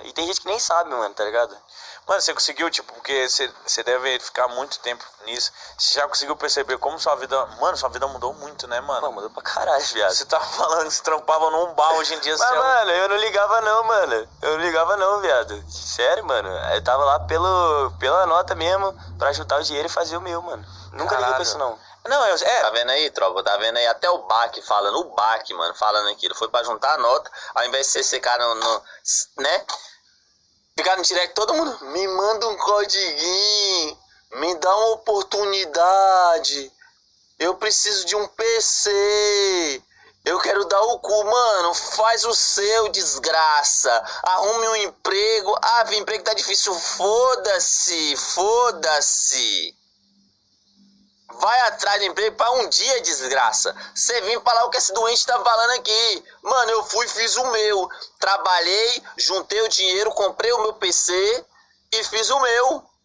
E tem gente que nem sabe, mano, tá ligado? Mano, você conseguiu, tipo, porque você deve ficar muito tempo nisso. Você já conseguiu perceber como sua vida... Mano, sua vida mudou muito, né, mano? Mano, mudou pra caralho, viado. Você tava falando que você trampava num bar, hoje em dia você... Mas, mano, eu não ligava não, mano. Eu não ligava não, viado. Sério, mano. Eu tava lá pela nota mesmo, pra juntar o dinheiro e fazer o meu, mano. Nunca liguei pra isso, não. Não, Tá vendo aí, tropa? Tá vendo aí até o Baque falando, o Baque, mano, falando aquilo. Foi pra juntar a nota, ao invés de você secar né? Ficar no direct, todo mundo, me manda um codiguinho, me dá uma oportunidade. Eu preciso de um PC. Eu quero dar o cu, mano. Faz o seu, desgraça. Arrume um emprego. Ah, emprego tá difícil. Foda-se, foda-se. Vai atrás do emprego pra um dia, desgraça. Você vem falar o que esse doente tá falando aqui. Mano, eu fui, fiz o meu. Trabalhei, juntei o dinheiro, comprei o meu PC e fiz o meu.